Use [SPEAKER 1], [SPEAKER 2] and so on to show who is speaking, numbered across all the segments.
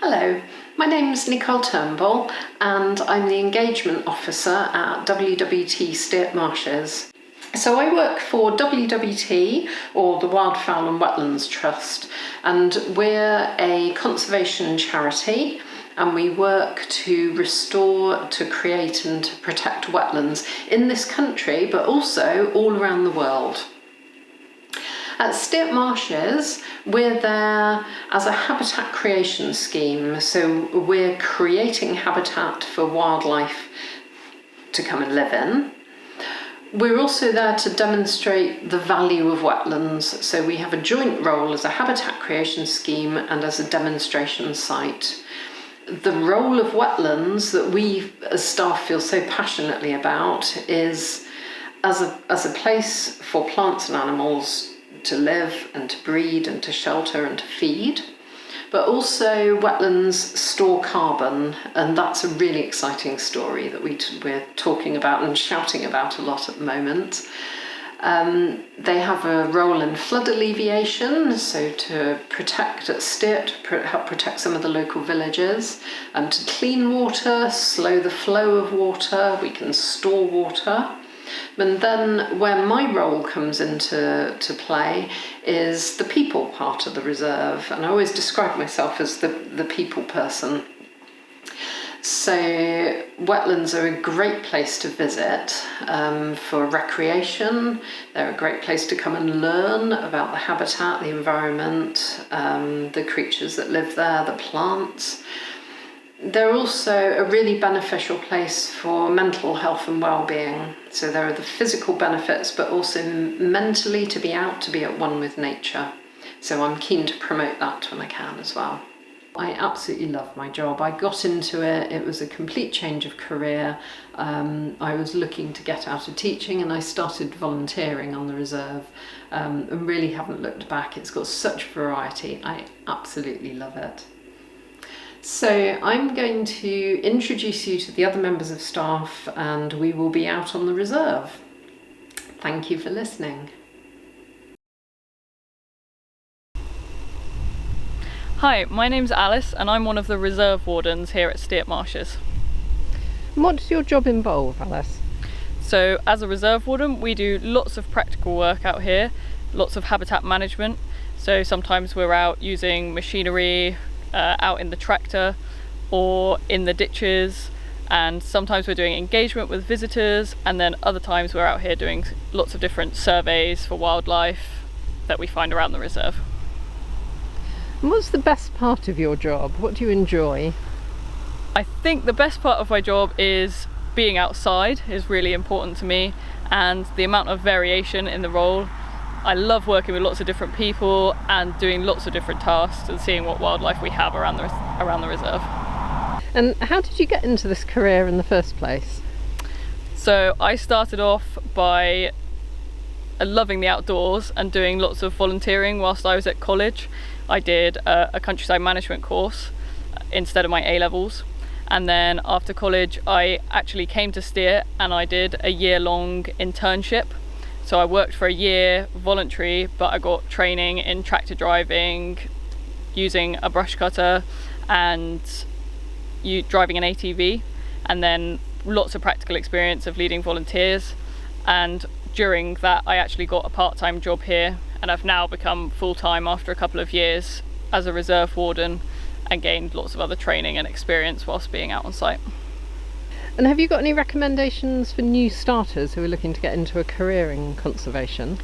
[SPEAKER 1] Hello, my name's Nicole Turnbull and I'm the Engagement Officer at WWT Steart Marshes. So I work for WWT, or the Wildfowl and Wetlands Trust, and we're a conservation charity and we work to restore, to create and to protect wetlands in this country but also all around the world. At Steart Marshes, we're there as a habitat creation scheme, so we're creating habitat for wildlife to come and live in. We're also there to demonstrate the value of wetlands, so we have a joint role as a habitat creation scheme and as a demonstration site. The role of wetlands that we as staff feel so passionately about is as a place for plants and animals to live and to breed and to shelter and to feed. But also wetlands store carbon, and that's a really exciting story that we're talking about and shouting about a lot at the moment. They have a role in flood alleviation, so to protect at Steart, help protect some of the local villages, and to clean water, slow the flow of water, we can store water. And then where my role comes into play is the people part of the reserve, and I always describe myself as the people person. So wetlands are a great place to visit for recreation. They're a great place to come and learn about the habitat, the environment, the creatures that live there, the plants. They're also a really beneficial place for mental health and well-being. So there are the physical benefits, but also mentally to be out, to be at one with nature. So I'm keen to promote that when I can as well. I absolutely love my job. I got into it, it was a complete change of career. I was looking to get out of teaching and I started volunteering on the reserve and really haven't looked back. It's got such variety. I absolutely love it. So I'm going to introduce you to the other members of staff and we will be out on the reserve. Thank you for listening.
[SPEAKER 2] Hi, my name's Alice and I'm one of the reserve wardens here at Steart Marshes.
[SPEAKER 3] What does your job involve, Alice?
[SPEAKER 2] So as a reserve warden we do lots of practical work out here, lots of habitat management. So sometimes we're out using machinery, out in the tractor or in the ditches, and sometimes we're doing engagement with visitors, and then other times we're out here doing lots of different surveys for wildlife that we find around the reserve.
[SPEAKER 3] And what's the best part of your job? What do you enjoy?
[SPEAKER 2] I think the best part of my job is being outside is really important to me, and the amount of variation in the role. I love working with lots of different people and doing lots of different tasks and seeing what wildlife we have around the reserve.
[SPEAKER 3] And how did you get into this career in the first place?
[SPEAKER 2] So I started off by loving the outdoors and doing lots of volunteering whilst I was at college. I did a countryside management course instead of my A-levels, and then after college I actually came to Steart and I did a year-long internship. So I worked for a year voluntary, but I got training in tractor driving, using a brush cutter and driving an ATV, and then lots of practical experience of leading volunteers. And during that I actually got a part-time job here, and I've now become full-time after a couple of years as a reserve warden and gained lots of other training and experience whilst being out on site.
[SPEAKER 3] And have you got any recommendations for new starters who are looking to get into a career in conservation?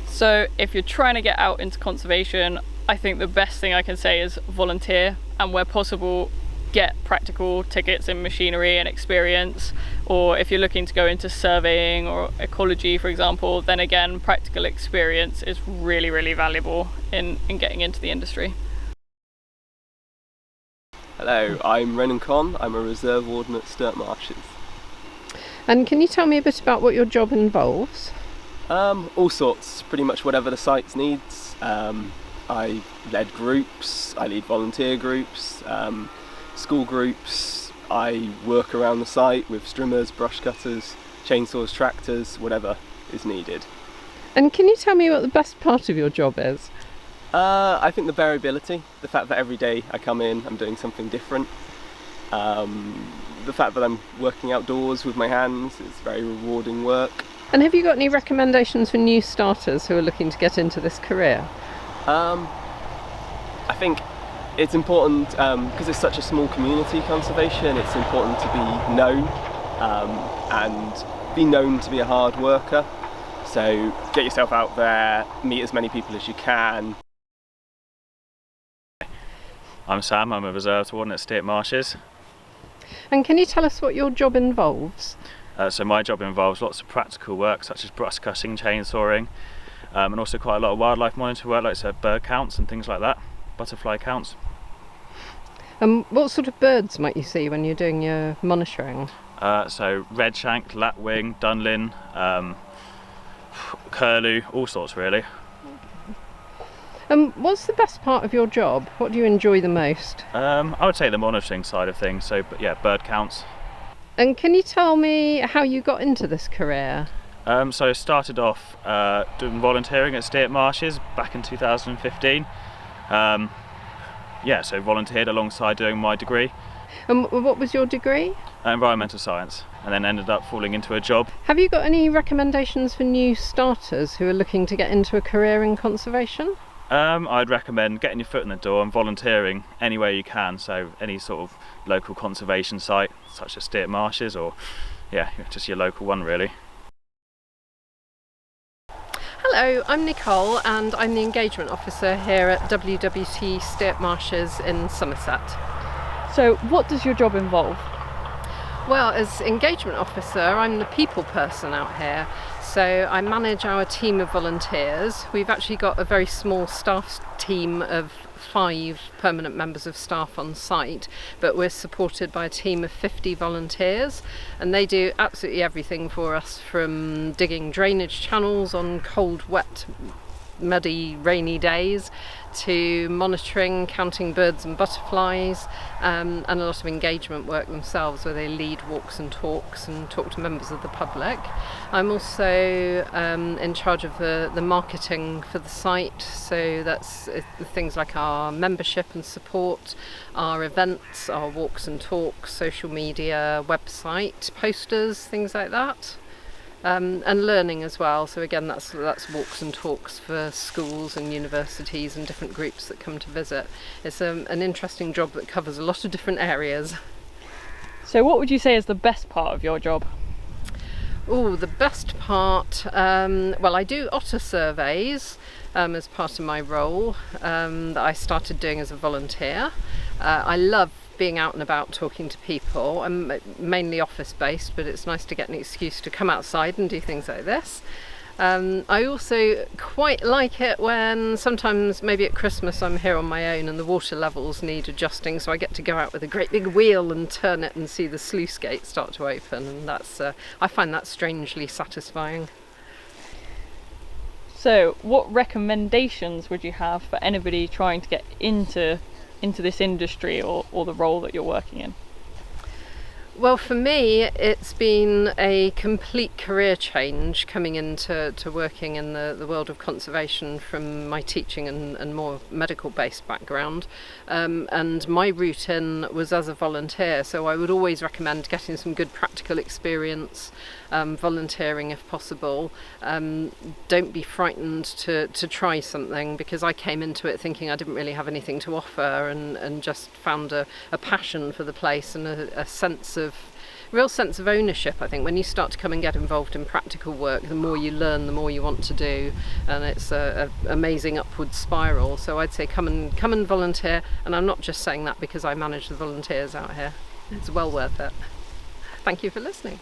[SPEAKER 2] So if you're trying to get out into conservation, I think the best thing I can say is volunteer, and where possible get practical tickets in machinery and experience. Or if you're looking to go into surveying or ecology, for example, then again practical experience is really, really valuable in getting into the industry.
[SPEAKER 4] Hello, I'm Renan Conn. I'm a reserve warden at Steart Marshes.
[SPEAKER 3] And can you tell me a bit about what your job involves?
[SPEAKER 4] All sorts, pretty much whatever the site needs. I led groups, I lead volunteer groups, school groups. I work around the site with strimmers, brush cutters, chainsaws, tractors, whatever is needed.
[SPEAKER 3] And can you tell me what the best part of your job is?
[SPEAKER 4] I think the variability, the fact that every day I come in, I'm doing something different. The fact that I'm working outdoors with my hands, it's very rewarding work.
[SPEAKER 3] And have you got any recommendations for new starters who are looking to get into this career?
[SPEAKER 4] I think it's important, because it's such a small community, conservation, it's important to be known and be known to be a hard worker. So get yourself out there, meet as many people as you can.
[SPEAKER 5] I'm Sam, I'm a reserves warden at Steart Marshes.
[SPEAKER 3] And can you tell us what your job involves?
[SPEAKER 5] So my job involves lots of practical work such as brush cutting, chainsawing, and also quite a lot of wildlife monitoring work like bird counts and things like that, butterfly counts.
[SPEAKER 3] What sort of birds might you see when you're doing your monitoring?
[SPEAKER 5] So redshank, lapwing, dunlin, curlew, all sorts really.
[SPEAKER 3] What's the best part of your job? What do you enjoy the most?
[SPEAKER 5] I would say the monitoring side of things, so but yeah, bird counts.
[SPEAKER 3] And can you tell me how you got into this career?
[SPEAKER 5] So I started off doing volunteering at Steart Marshes back in 2015. So volunteered alongside doing my degree.
[SPEAKER 3] And what was your degree?
[SPEAKER 5] Environmental science, and then ended up falling into a job.
[SPEAKER 3] Have you got any recommendations for new starters who are looking to get into a career in conservation?
[SPEAKER 5] I'd recommend getting your foot in the door and volunteering anywhere you can, so any sort of local conservation site such as Steart Marshes, or just your local one really.
[SPEAKER 3] Hello, I'm Nicole and I'm the engagement officer here at WWT Steart Marshes in Somerset.
[SPEAKER 2] So what does your job involve?
[SPEAKER 3] Well, as engagement officer, I'm the people person out here. So I manage our team of volunteers. We've actually got a very small staff team of 5 permanent members of staff on site, but we're supported by a team of 50 volunteers, and they do absolutely everything for us, from digging drainage channels on cold, wet, muddy, rainy days, to monitoring, counting birds and butterflies, and a lot of engagement work themselves, where they lead walks and talks and talk to members of the public. I'm also in charge of the marketing for the site, so that's things like our membership and support, our events, our walks and talks, social media, website, posters, things like that. And learning as well, so again that's walks and talks for schools and universities and different groups that come to visit. It's an interesting job that covers a lot of different areas.
[SPEAKER 2] So what would you say is the best part of your job?
[SPEAKER 3] Oh, the best part, well, I do otter surveys as part of my role that I started doing as a volunteer. I love being out and about talking to people. I'm mainly office based, but it's nice to get an excuse to come outside and do things like this. I also quite like it when sometimes maybe at Christmas I'm here on my own and the water levels need adjusting, so I get to go out with a great big wheel and turn it and see the sluice gate start to open, and that's I find that strangely satisfying.
[SPEAKER 2] So what recommendations would you have for anybody trying to get into this industry or the role that you're working in?
[SPEAKER 3] Well, for me, it's been a complete career change coming into working in the world of conservation from my teaching and more medical-based background. And my route in was as a volunteer, so I would always recommend getting some good practical experience, volunteering if possible. Don't be frightened to try something, because I came into it thinking I didn't really have anything to offer, and just found a passion for the place and a real sense of ownership. I think when you start to come and get involved in practical work, the more you learn, the more you want to do, and it's an amazing upward spiral. So I'd say come and volunteer, and I'm not just saying that because I manage the volunteers out here. It's well worth it. Thank you for listening.